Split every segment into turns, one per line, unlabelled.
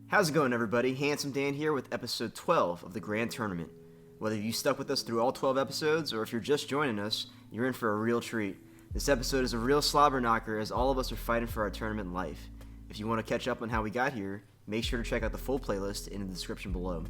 How's it going, everybody? Handsome Dan here with episode 12 of the Grand Tournament. Whether you stuck with us through all 12 episodes or if you're just joining us, you're in for a real treat. This episode is a real slobber knocker as all of us are fighting for our tournament life. If you want to catch up on how we got here, make sure to check out the full playlist in the description below.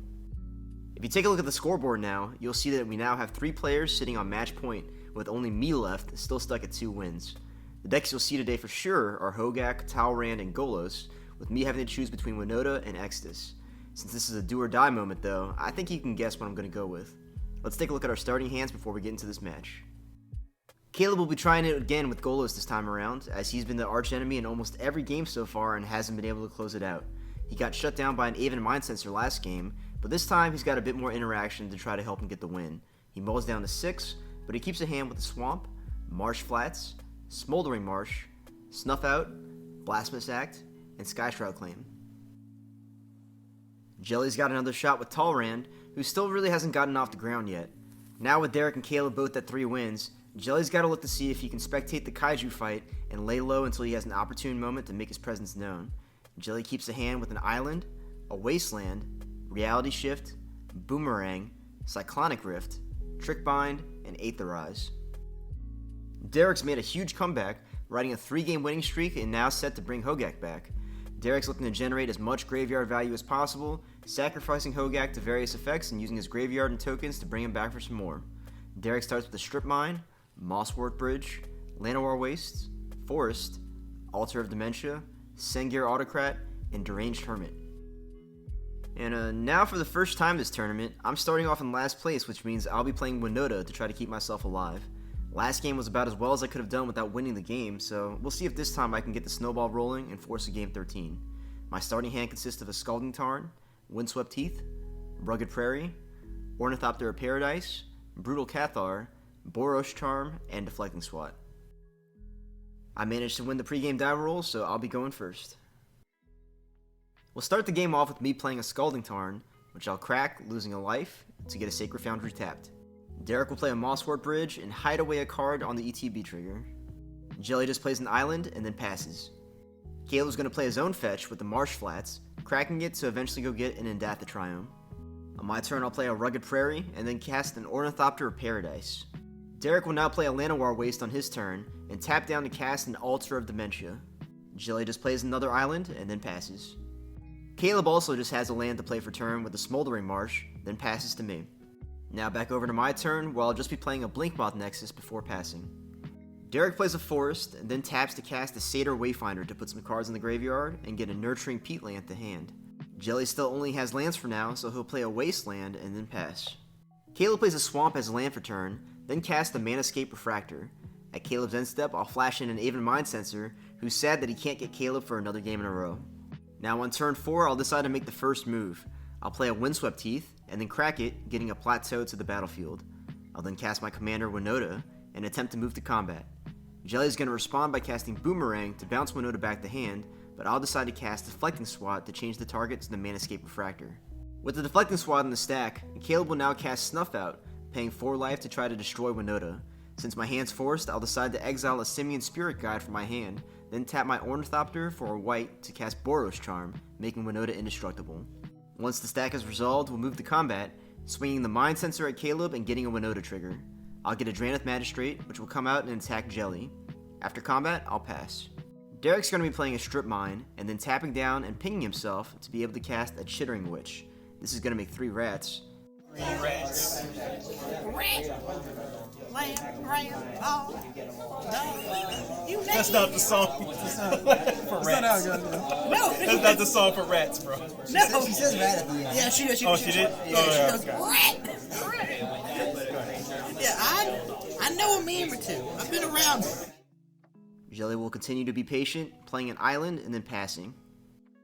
If you take a look at the scoreboard now, you'll see that we now have 3 players sitting on match point, with only me left, still stuck at 2 wins. The decks you'll see today for sure are Hogaak, Talrand, and Golos, with me having to choose between Winota and Exodus. Since this is a do or die moment though, I think you can guess what I'm going to go with. Let's take a look at our starting hands before we get into this match. Caleb will be trying it again with Golos this time around, as he's been the arch enemy in almost every game so far and hasn't been able to close it out. He got shut down by an Aven Mind Sensor last game, but this time he's got a bit more interaction to try to help him get the win. He mulls down to 6, but he keeps a hand with the Swamp, Marsh Flats, Smoldering Marsh, Snuff Out, Blasphemous Act, and Sky Shroud Claim. Jelly's got another shot with Talrand, who still really hasn't gotten off the ground yet. Now with Derek and Caleb both at 3 wins, Jelly's got to look to see if he can spectate the Kaiju fight and lay low until he has an opportune moment to make his presence known. Jelly keeps a hand with an Island, a Wasteland, Reality Shift, Boomerang, Cyclonic Rift, Trickbind, and Aetherize. Derek's made a huge comeback, riding a 3-game winning streak and now set to bring Hogaak back. Derek's looking to generate as much graveyard value as possible, sacrificing Hogaak to various effects and using his graveyard and tokens to bring him back for some more. Derek starts with a Strip Mine, Mosswort Bridge, Llanowar Wastes, Forest, Altar of Dementia, Sengir Autocrat, and Deranged Hermit. And now for the first time this tournament, I'm starting off in last place, which means I'll be playing Winota to try to keep myself alive. Last game was about as well as I could have done without winning the game, so we'll see if this time I can get the snowball rolling and force a game 13. My starting hand consists of a Scalding Tarn, Windswept Heath, Rugged Prairie, Ornithopter of Paradise, Brutal Cathar, Boros Charm, and Deflecting Swat. I managed to win the pregame die roll, so I'll be going first. We'll start the game off with me playing a Scalding Tarn, which I'll crack, losing a life, to get a Sacred Foundry tapped. Derek will play a Mosswort Bridge and hide away a card on the ETB trigger. Jelly just plays an Island and then passes. Caleb's going to play his own fetch with the Marsh Flats, cracking it to eventually go get an Indatha Triome. On my turn I'll play a Rugged Prairie and then cast an Ornithopter of Paradise. Derek will now play a Llanowar Waste on his turn and tap down to cast an Altar of Dementia. Jelly just plays another Island and then passes. Caleb also just has a land to play for turn with a Smoldering Marsh, then passes to me. Now back over to my turn, where I'll just be playing a Blinkmoth Nexus before passing. Derek plays a Forest, and then taps to cast a Satyr Wayfinder to put some cards in the graveyard and get a Nurturing Peatland to hand. Jelly still only has lands for now, so he'll play a Wasteland and then pass. Caleb plays a Swamp as a land for turn, then cast a Manascape Refractor. At Caleb's end step, I'll flash in an Aven Mind Sensor, who's sad that he can't get Caleb for another game in a row. Now on turn 4, I'll decide to make the first move. I'll play a Windswept Heath, and then crack it, getting a Plateau to the battlefield. I'll then cast my commander Winota, and attempt to move to combat. Jelly is going to respond by casting Boomerang to bounce Winota back to hand, but I'll decide to cast Deflecting Swat to change the target to the Manascape Refractor. With the Deflecting Swat in the stack, Caleb will now cast Snuff Out, paying 4 life to try to destroy Winota. Since my hand's forced, I'll decide to exile a Simian Spirit Guide from my hand, then tap my Ornithopter for a white to cast Boros Charm, making Winota indestructible. Once the stack is resolved, we'll move to combat, swinging the Mind Sensor at Caleb and getting a Winota trigger. I'll get a Drannith Magistrate, which will come out and attack Jelly. After combat, I'll pass. Derek's going to be playing a Strip Mine, and then tapping down and pinging himself to be able to cast a Chittering Witch. This is going to make 3 rats.
3 rats. That's not the song for rats.
No,
that's not the song for rats, bro.
No,
she says rat at the end.
Yeah, she does.
Oh, she did?
Yeah, she goes rat. Yeah, I know a meme or 2. I've been around.
Jelly will continue to be patient, playing an Island and then passing.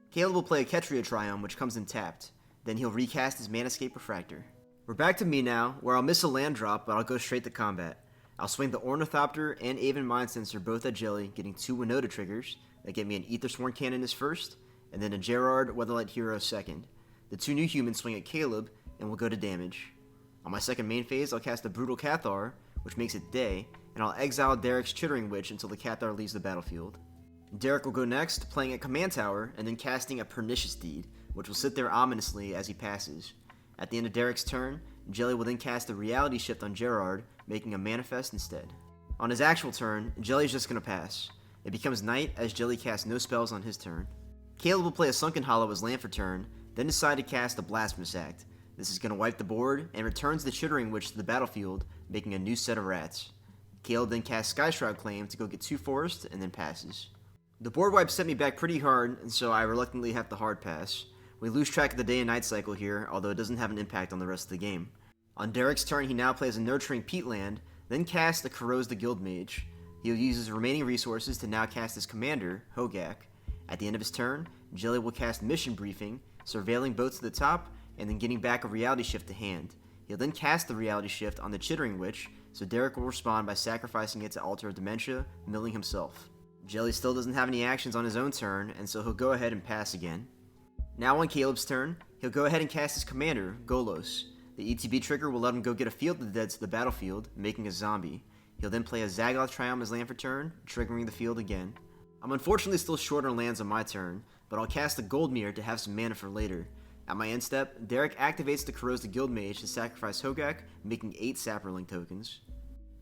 Caleb will play a Ketria Triome, which comes in tapped. Then he'll recast his Manascape Refractor. We're back to me now, where I'll miss a land drop, but I'll go straight to combat. I'll swing the Ornithopter and Aven Mind Sensor both at Jelly, getting 2 Winota triggers that get me an Aethersworn Cannon as first, and then a Gerard Weatherlight Hero second. The 2 new humans swing at Caleb, and will go to damage. On my second main phase, I'll cast a Brutal Cathar, which makes it day, and I'll exile Derek's Chittering Witch until the Cathar leaves the battlefield. Derek will go next, playing a Command Tower, and then casting a Pernicious Deed, which will sit there ominously as he passes. At the end of Derek's turn, Jelly will then cast a Reality Shift on Gerard, making a Manifest instead. On his actual turn, Jelly is just going to pass. It becomes night as Jelly casts no spells on his turn. Caleb will play a Sunken Hollow as land for turn, then decide to cast a Blasphemous Act. This is going to wipe the board and returns the Chittering Witch to the battlefield, making a new set of rats. Caleb then casts Skyshroud Claim to go get 2 forests and then passes. The board wipe sent me back pretty hard, and so I reluctantly have to hard pass. We lose track of the day and night cycle here, although it doesn't have an impact on the rest of the game. On Derek's turn, he now plays a Nurturing Peatland, then casts a Corrodes the Guildmage. He'll use his remaining resources to now cast his commander, Hogaak. At the end of his turn, Jelly will cast Mission Briefing, surveilling boats to the top, and then getting back a Reality Shift to hand. He'll then cast the Reality Shift on the Chittering Witch, so Derek will respond by sacrificing it to Altar of Dementia, milling himself. Jelly still doesn't have any actions on his own turn, and so he'll go ahead and pass again. Now on Caleb's turn, he'll go ahead and cast his commander, Golos. The ETB trigger will let him go get a Field of the Dead to the battlefield, making a zombie. He'll then play a Zagoth Triumph as land for turn, triggering the field again. I'm unfortunately still short on lands on my turn, but I'll cast the Goldmere to have some mana for later. At my end step, Derek activates the Corrodes the Guildmage to sacrifice Hogaak, making 8 Sapperling tokens.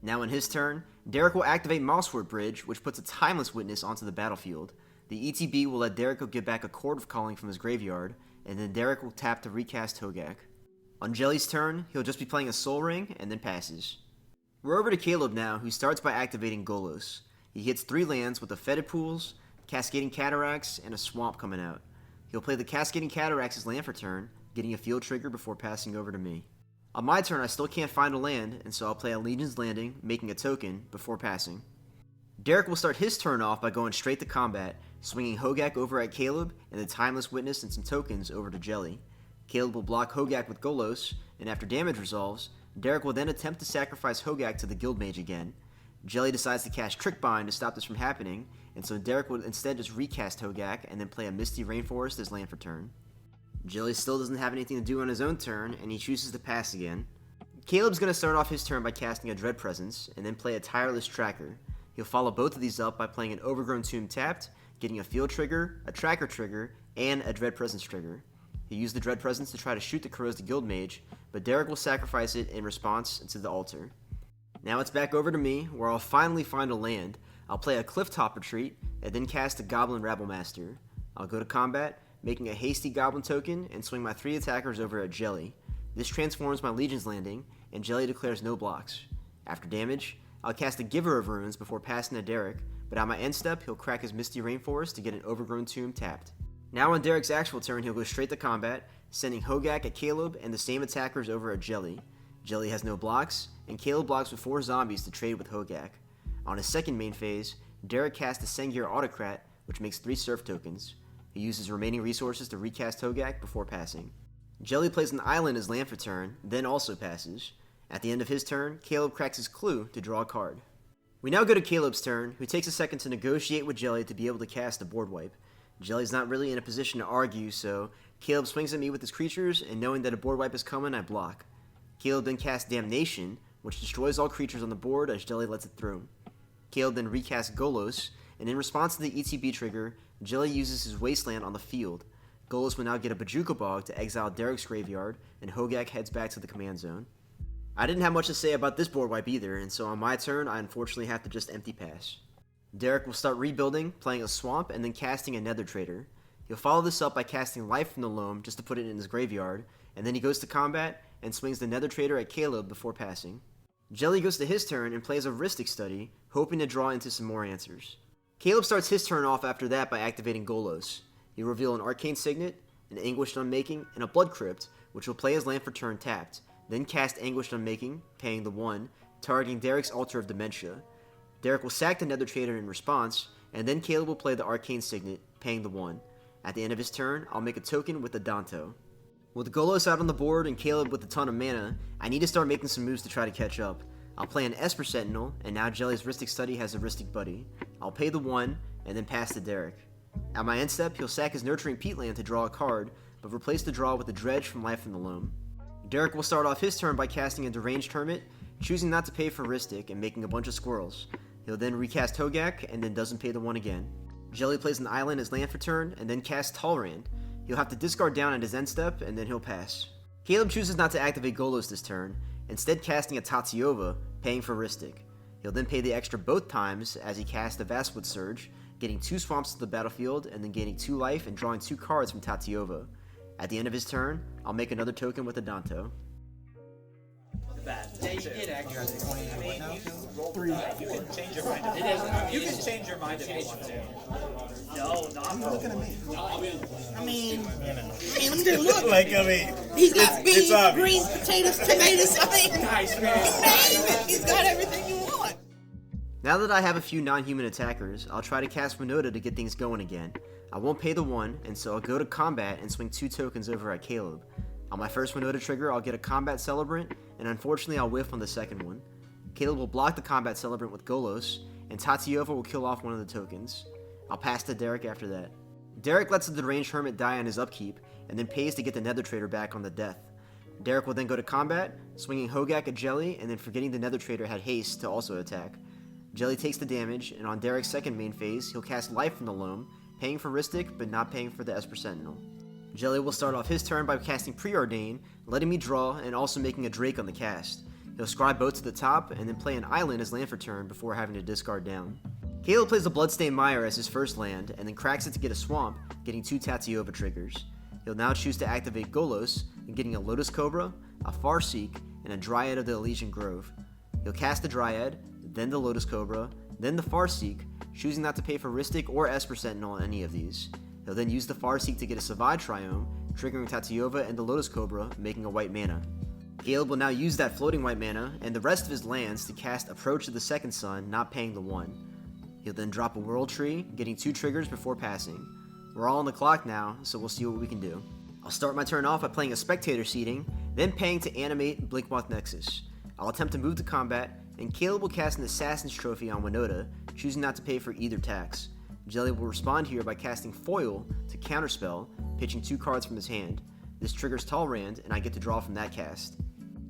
Now on his turn, Derek will activate Mosswort Bridge, which puts a Timeless Witness onto the battlefield. The ETB will let Derek go get back a Chord of Calling from his graveyard, and then Derek will tap to recast Hogaak. On Jelly's turn, he'll just be playing a Soul Ring, and then passes. We're over to Caleb now, who starts by activating Golos. He hits 3 lands with the Fetid Pools, Cascading Cataracts, and a Swamp coming out. He'll play the Cascading Cataracts as land for turn, getting a field trigger before passing over to me. On my turn, I still can't find a land, and so I'll play a Legion's Landing, making a token, before passing. Derek will start his turn off by going straight to combat, swinging Hogaak over at Caleb, and the Timeless Witness and some tokens over to Jelly. Caleb will block Hogaak with Golos, and after damage resolves, Derek will then attempt to sacrifice Hogaak to the Guildmage again. Jelly decides to cast Trickbind to stop this from happening, and so Derek will instead just recast Hogaak and then play a Misty Rainforest as land for turn. Jelly still doesn't have anything to do on his own turn, and he chooses to pass again. Caleb's going to start off his turn by casting a Dread Presence, and then play a Tireless Tracker. He'll follow both of these up by playing an Overgrown Tomb tapped, getting a Field trigger, a Tracker trigger, and a Dread Presence trigger. He'll use the Dread Presence to try to shoot the Corrodes the Guildmage, but Derek will sacrifice it in response to the altar. Now it's back over to me, where I'll finally find a land. I'll play a Clifftop Retreat, and then cast a Goblin Rabblemaster. I'll go to combat, making a hasty Goblin token, and swing my 3 attackers over at Jelly. This transforms my Legion's Landing, and Jelly declares no blocks. After damage, I'll cast a Giver of Runes before passing to Derek, but on my end step, he'll crack his Misty Rainforest to get an Overgrown Tomb tapped. Now on Derek's actual turn, he'll go straight to combat, sending Hogaak at Caleb and the same attackers over at Jelly. Jelly has no blocks, and Caleb blocks with 4 zombies to trade with Hogaak. On his second main phase, Derek casts a Sengir Autocrat, which makes 3 Surf tokens. He uses remaining resources to recast Hogaak before passing. Jelly plays an island as land for turn, then also passes. At the end of his turn, Caleb cracks his Clue to draw a card. We now go to Caleb's turn, who takes a second to negotiate with Jelly to be able to cast a board wipe. Jelly's not really in a position to argue, so Caleb swings at me with his creatures, and knowing that a board wipe is coming, I block. Caleb then casts Damnation, which destroys all creatures on the board as Jelly lets it through. Caleb then recasts Golos, and in response to the ETB trigger, Jelly uses his Wasteland on the field. Golos will now get a Bajuka Bog to exile Derek's graveyard, and Hogaak heads back to the command zone. I didn't have much to say about this board wipe either, and so on my turn, I unfortunately have to just empty pass. Derek will start rebuilding, playing a Swamp, and then casting a Nether Trader. He'll follow this up by casting Life from the Loam just to put it in his graveyard, and then he goes to combat and swings the Nether Trader at Caleb before passing. Jelly goes to his turn and plays a Rhystic Study, hoping to draw into some more answers. Caleb starts his turn off after that by activating Golos. He'll reveal an Arcane Signet, an Anguished Unmaking, and a Blood Crypt, which will play his land for turn tapped, then cast Anguished Unmaking, paying the 1, targeting Derek's Altar of Dementia. Derek will sack the Nether Trader in response, and then Caleb will play the Arcane Signet, paying the 1. At the end of his turn, I'll make a token with the Danto. With Golos out on the board and Caleb with a ton of mana, I need to start making some moves to try to catch up. I'll play an Esper Sentinel, and now Jelly's Rhystic Study has a Rhystic Buddy. I'll pay the 1, and then pass to Derek. At my end step, he'll sack his Nurturing Peatland to draw a card, but replace the draw with the Dredge from Life from the Loam. Derek will start off his turn by casting a Deranged Hermit, choosing not to pay for Rhystic and making a bunch of squirrels. He'll then recast Hogaak, and then doesn't pay the 1 again. Jelly plays an island as land for turn, and then casts Talrand. He'll have to discard down at his end step, and then he'll pass. Caleb chooses not to activate Golos this turn, instead casting a Tatyova, paying for Ristic. He'll then pay the extra both times as he casts a Vastwood Surge, getting 2 swamps to the battlefield and then gaining 2 life and drawing 2 cards from Tatyova. At the end of his turn, I'll make another token with Adanto.
Bad. Yeah, you did actually.
3.
You can change your mind. You can change your mind if you want to. No, not
You're looking at me.
I mean,
You know.
look.
Like, I mean,
He's got
it's
beans,
obvious.
greens, potatoes, tomatoes. I mean,
nice, man.
he's got everything you want.
Now that I have a few non-human attackers, I'll try to cast Winota to get things going again. I won't pay the 1, and so I'll go to combat and swing 2 tokens over at Caleb. On my first Winota trigger, I'll get a Combat Celebrant, and unfortunately I'll whiff on the second one. Caleb will block the Combat Celebrant with Golos, and Tatyova will kill off one of the tokens. I'll pass to Derek after that. Derek lets the Deranged Hermit die on his upkeep, and then pays to get the Nether Trader back on the death. Derek will then go to combat, swinging Hogaak at Jelly, and then forgetting the Nether Trader had haste to also attack. Jelly takes the damage, and on Derek's second main phase, he'll cast Life from the Loam, paying for Ristic, but not paying for the Esper Sentinel. Jelly will start off his turn by casting Preordain, letting me draw, and also making a Drake on the cast. He'll scry both to the top, and then play an island as land for turn before having to discard down. Caleb plays the Bloodstained Mire as his first land, and then cracks it to get a swamp, getting 2 Tatyova triggers. He'll now choose to activate Golos, and getting a Lotus Cobra, a Farseek, and a Dryad of the Elysian Grove. He'll cast the Dryad, then the Lotus Cobra, then the Farseek, choosing not to pay for Ristic or Esper Sentinel on any of these. He'll then use the Farseek to get a Savai Triome, triggering Tatyova and the Lotus Cobra, making a white mana. Caleb will now use that floating white mana and the rest of his lands to cast Approach of the Second Sun, not paying the 1. He'll then drop a World Tree, getting 2 triggers before passing. We're all on the clock now, so we'll see what we can do. I'll start my turn off by playing a Spectator Seeding, then paying to animate Blinkmoth Nexus. I'll attempt to move to combat, and Caleb will cast an Assassin's Trophy on Winota, choosing not to pay for either tax. Jelly will respond here by casting Foil to counterspell, pitching 2 cards from his hand. This triggers Talrand, and I get to draw from that cast.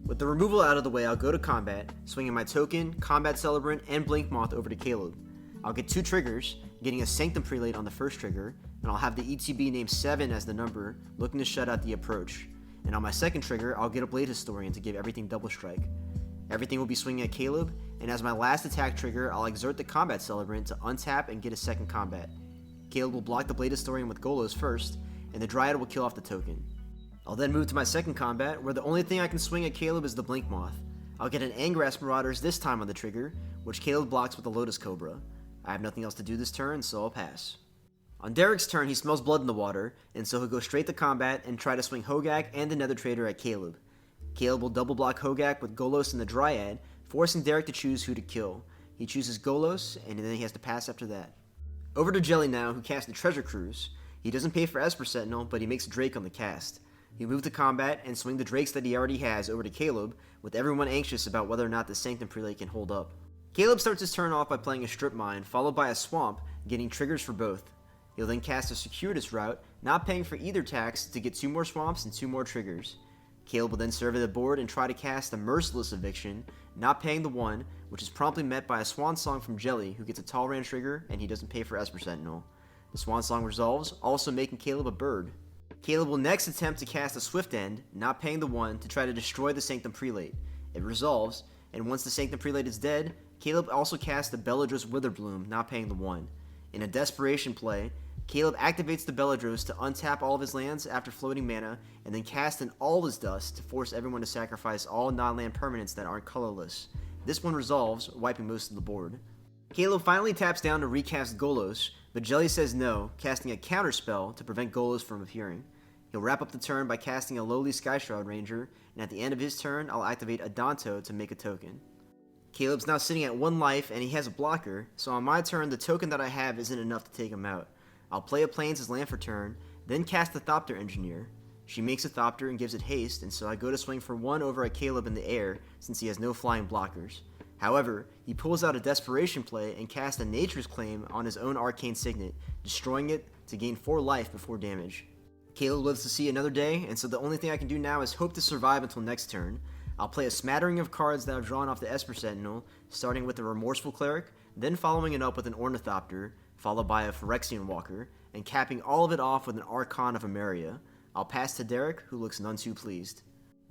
With the removal out of the way, I'll go to combat, swinging my token, Combat Celebrant, and Blinkmoth over to Caleb. I'll get 2 triggers, getting a Sanctum Prelate on the first trigger, and I'll have the ETB named 7 as the number, looking to shut out the approach. And on my second trigger, I'll get a Blade Historian to give everything double strike. Everything will be swinging at Caleb, and as my last attack trigger, I'll exert the Combat Celebrant to untap and get a second combat. Caleb will block the Blade Historian with Golos first, and the Dryad will kill off the token. I'll then move to my second combat, where the only thing I can swing at Caleb is the Blinkmoth. I'll get an Angrass Marauders this time on the trigger, which Caleb blocks with the Lotus Cobra. I have nothing else to do this turn, so I'll pass. On Derek's turn, he smells blood in the water, and so he'll go straight to combat and try to swing Hogaak and the Nether Trader at Caleb. Caleb will double block Hogaak with Golos and the Dryad, forcing Derek to choose who to kill. He chooses Golos, and then he has to pass after that. Over to Jelly now, who casts the Treasure Cruise. He doesn't pay for Esper Sentinel, but he makes a Drake on the cast. He moves to combat and swing the Drakes that he already has over to Caleb, with everyone anxious about whether or not the Sanctum Prelate can hold up. Caleb starts his turn off by playing a Strip Mine, followed by a Swamp, getting triggers for both. He'll then cast a Circuitous Route, not paying for either tax to get 2 more Swamps and 2 more triggers. Caleb will then survey the board and try to cast a Merciless Eviction, not paying the 1, which is promptly met by a Swan Song from Jelly, who gets a Talrand trigger, and he doesn't pay for Esper Sentinel. The Swan Song resolves, also making Caleb a bird. Caleb will next attempt to cast a Swift End, not paying the 1, to try to destroy the Sanctum Prelate. It resolves, and once the Sanctum Prelate is dead, Caleb also casts the Beledros Witherbloom, not paying the 1. In a desperation play, Caleb activates the Beledros to untap all of his lands after floating mana, and then cast an All Is Dust to force everyone to sacrifice all non-land permanents that aren't colorless. This one resolves, wiping most of the board. Caleb finally taps down to recast Golos, but Jelly says no, casting a counterspell to prevent Golos from appearing. He'll wrap up the turn by casting a lowly Skyshroud Ranger, and at the end of his turn, I'll activate Adanto to make a token. Caleb's now sitting at 1 life, and he has a blocker, so on my turn, the token that I have isn't enough to take him out. I'll play a Plains as land for turn, then cast the Thopter Engineer. She makes a Thopter and gives it haste, and so I go to swing for 1 over at Caleb in the air, since he has no flying blockers. However, he pulls out a desperation play and casts a Nature's Claim on his own Arcane Signet, destroying it to gain 4 life before damage. Caleb lives to see another day, and so the only thing I can do now is hope to survive until next turn. I'll play a smattering of cards that I've drawn off the Esper Sentinel, starting with the Remorseful Cleric, then following it up with an Ornithopter, followed by a Phyrexian Walker, and capping all of it off with an Archon of Emeria. I'll pass to Derek, who looks none too pleased.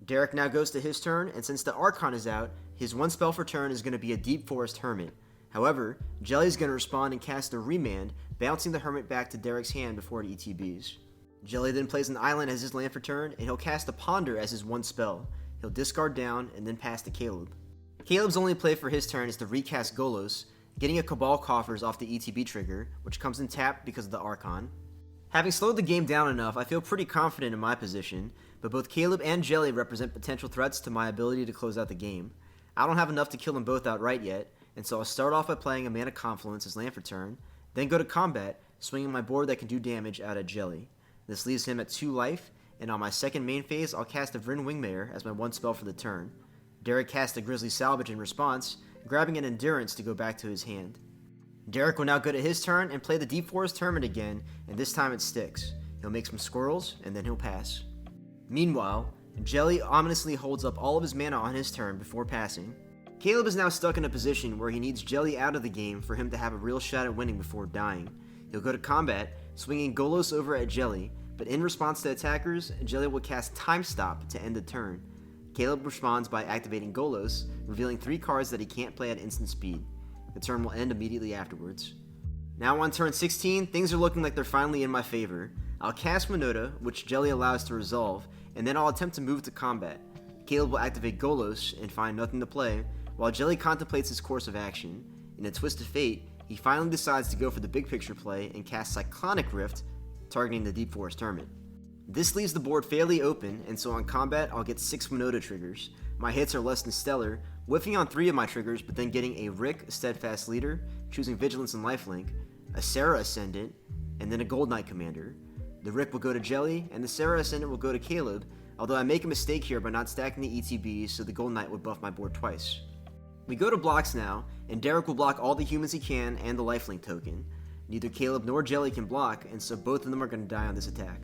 Derek now goes to his turn, and since the Archon is out, his one spell for turn is going to be a Deep Forest Hermit. However, Jelly's going to respond and cast a Remand, bouncing the Hermit back to Derek's hand before it ETBs. Jelly then plays an Island as his land for turn, and he'll cast a Ponder as his one spell. He'll discard down, and then pass to Caleb. Caleb's only play for his turn is to recast Golos, getting a Cabal Coffers off the ETB trigger, which comes in tapped because of the Archon. Having slowed the game down enough, I feel pretty confident in my position, but both Caleb and Jelly represent potential threats to my ability to close out the game. I don't have enough to kill them both outright yet, and so I'll start off by playing a Mana Confluence as land for turn, then go to combat, swinging my board that can do damage out at Jelly. This leaves him at 2 life, and on my second main phase, I'll cast a Vryn Wingmare as my one spell for the turn. Derek casts a Grizzly Salvage in response, grabbing an Endurance to go back to his hand. Derek will now go to his turn and play the Deep Forest Hermit again, and this time it sticks. He'll make some squirrels, and then he'll pass. Meanwhile, Jelly ominously holds up all of his mana on his turn before passing. Caleb is now stuck in a position where he needs Jelly out of the game for him to have a real shot at winning before dying. He'll go to combat, swinging Golos over at Jelly, but in response to attackers, Jelly will cast Time Stop to end the turn. Caleb responds by activating Golos, revealing 3 cards that he can't play at instant speed. The turn will end immediately afterwards. Now on turn 16, things are looking like they're finally in my favor. I'll cast Winota, which Jelly allows to resolve, and then I'll attempt to move to combat. Caleb will activate Golos and find nothing to play, while Jelly contemplates his course of action. In a twist of fate, he finally decides to go for the big picture play and cast Cyclonic Rift, targeting the Deep Forest Hermit. This leaves the board fairly open, and so on combat, I'll get 6 Winota triggers. My hits are less than stellar, whiffing on 3 of my triggers, but then getting a Rick, Steadfast Leader, choosing Vigilance and Lifelink, a Serra Ascendant, and then a Gold Knight Commander. The Rick will go to Jelly, and the Serra Ascendant will go to Caleb, although I make a mistake here by not stacking the ETBs, so the Gold Knight would buff my board twice. We go to blocks now, and Derek will block all the humans he can and the Lifelink token. Neither Caleb nor Jelly can block, and so both of them are going to die on this attack.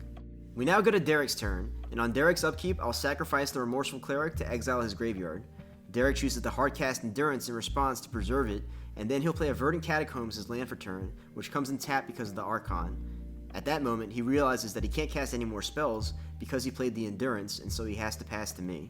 We now go to Derek's turn, and on Derek's upkeep, I'll sacrifice the Remorseful Cleric to exile his graveyard. Derek chooses to hardcast Endurance in response to preserve it, and then he'll play a Verdant Catacombs as land for turn, which comes in tap because of the Archon. At that moment, he realizes that he can't cast any more spells because he played the Endurance, and so he has to pass to me.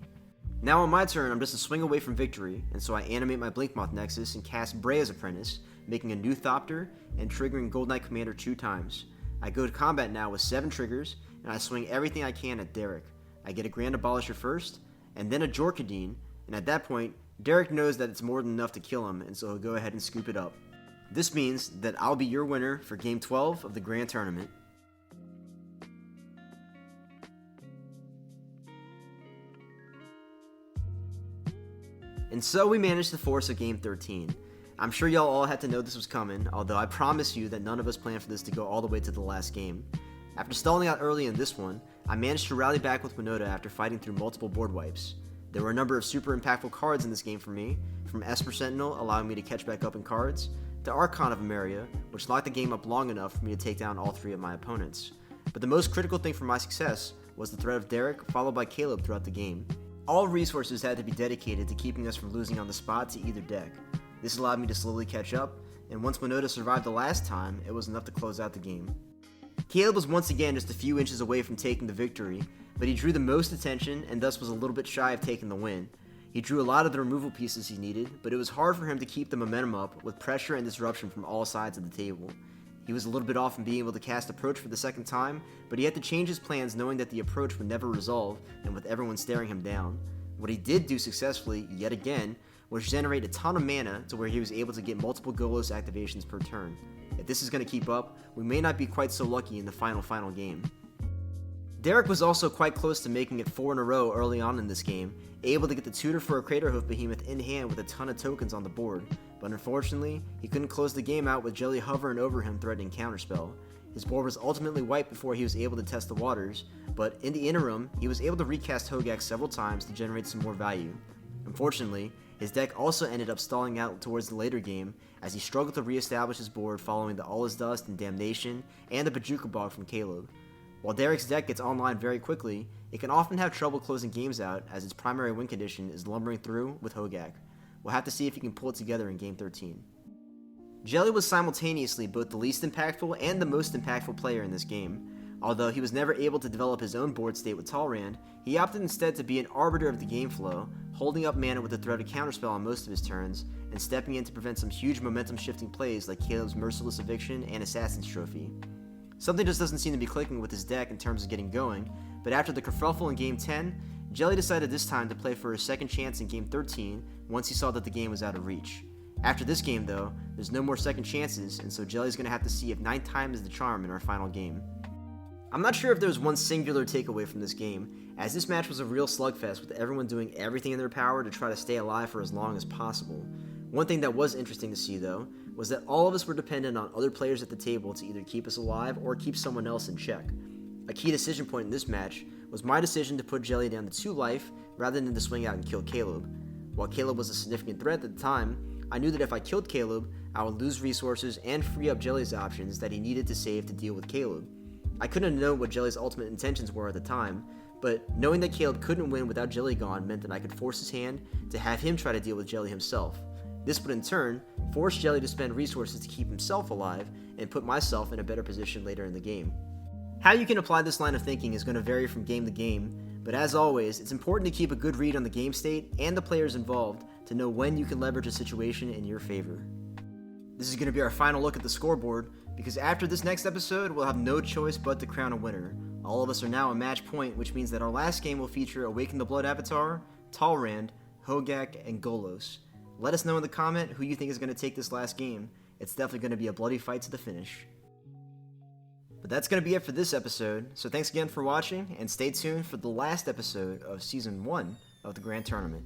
Now on my turn, I'm just a swing away from victory, and so I animate my Blinkmoth Nexus and cast Brea's Apprentice, making a new Thopter and triggering Gold Knight Commander 2 times. I go to combat now with 7 triggers, and I swing everything I can at Derek. I get a Grand Abolisher first, and then a Jorkadine, and at that point, Derek knows that it's more than enough to kill him, and so he'll go ahead and scoop it up. This means that I'll be your winner for Game 12 of the Grand Tournament. And so we managed to force a Game 13. I'm sure y'all all had to know this was coming, although I promise you that none of us planned for this to go all the way to the last game. After stalling out early in this one, I managed to rally back with Winota after fighting through multiple board wipes. There were a number of super impactful cards in this game for me, from Esper Sentinel allowing me to catch back up in cards, to Archon of Emeria, which locked the game up long enough for me to take down all 3 of my opponents. But the most critical thing for my success was the threat of Derek followed by Caleb throughout the game. All resources had to be dedicated to keeping us from losing on the spot to either deck. This allowed me to slowly catch up, and once Winota survived the last time, it was enough to close out the game. Caleb was once again just a few inches away from taking the victory, but he drew the most attention and thus was a little bit shy of taking the win. He drew a lot of the removal pieces he needed, but it was hard for him to keep the momentum up with pressure and disruption from all sides of the table. He was a little bit off from being able to cast Approach for the second time, but he had to change his plans knowing that the Approach would never resolve and with everyone staring him down. What he did do successfully, yet again, was generate a ton of mana to where he was able to get multiple Golos activations per turn. If this is going to keep up, we may not be quite so lucky in the final game. Derek was also quite close to making it 4 in a row early on in this game, able to get the tutor for a Craterhoof Behemoth in hand with a ton of tokens on the board, but unfortunately, he couldn't close the game out with Jelly hovering over him threatening Counterspell. His board was ultimately wiped before he was able to test the waters, but in the interim, he was able to recast Hogaak several times to generate some more value. Unfortunately, his deck also ended up stalling out towards the later game as he struggled to re-establish his board following the All Is Dust and Damnation and the Bajuka Bog from Caleb. While Derek's deck gets online very quickly, it can often have trouble closing games out as its primary win condition is lumbering through with Hogaak. We'll have to see if he can pull it together in Game 13. Jelly was simultaneously both the least impactful and the most impactful player in this game. Although he was never able to develop his own board state with Talrand, he opted instead to be an arbiter of the game flow, holding up mana with the threat of counterspell on most of his turns, and stepping in to prevent some huge momentum-shifting plays like Caleb's Merciless Eviction and Assassin's Trophy. Something just doesn't seem to be clicking with his deck in terms of getting going, but after the kerfuffle in Game 10, Jelly decided this time to play for his second chance in Game 13 once he saw that the game was out of reach. After this game though, there's no more second chances, and so Jelly's going to have to see if 9 times is the charm in our final game. I'm not sure if there's one singular takeaway from this game, as this match was a real slugfest with everyone doing everything in their power to try to stay alive for as long as possible. One thing that was interesting to see though, was that all of us were dependent on other players at the table to either keep us alive or keep someone else in check. A key decision point in this match was my decision to put Jelly down to 2 life rather than to swing out and kill Caleb. While Caleb was a significant threat at the time, I knew that if I killed Caleb, I would lose resources and free up Jelly's options that he needed to save to deal with Caleb. I couldn't have known what Jelly's ultimate intentions were at the time, but knowing that Caleb couldn't win without Jelly gone meant that I could force his hand to have him try to deal with Jelly himself. This would in turn force Jelly to spend resources to keep himself alive and put myself in a better position later in the game. How you can apply this line of thinking is going to vary from game to game, but as always, it's important to keep a good read on the game state and the players involved to know when you can leverage a situation in your favor. This is going to be our final look at the scoreboard, because after this next episode, we'll have no choice but to crown a winner. All of us are now a match point, which means that our last game will feature Awaken the Blood Avatar, Talrand, Hogaak, and Golos. Let us know in the comment who you think is going to take this last game. It's definitely going to be a bloody fight to the finish. But that's going to be it for this episode, so thanks again for watching, and stay tuned for the last episode of Season 1 of the Grand Tournament.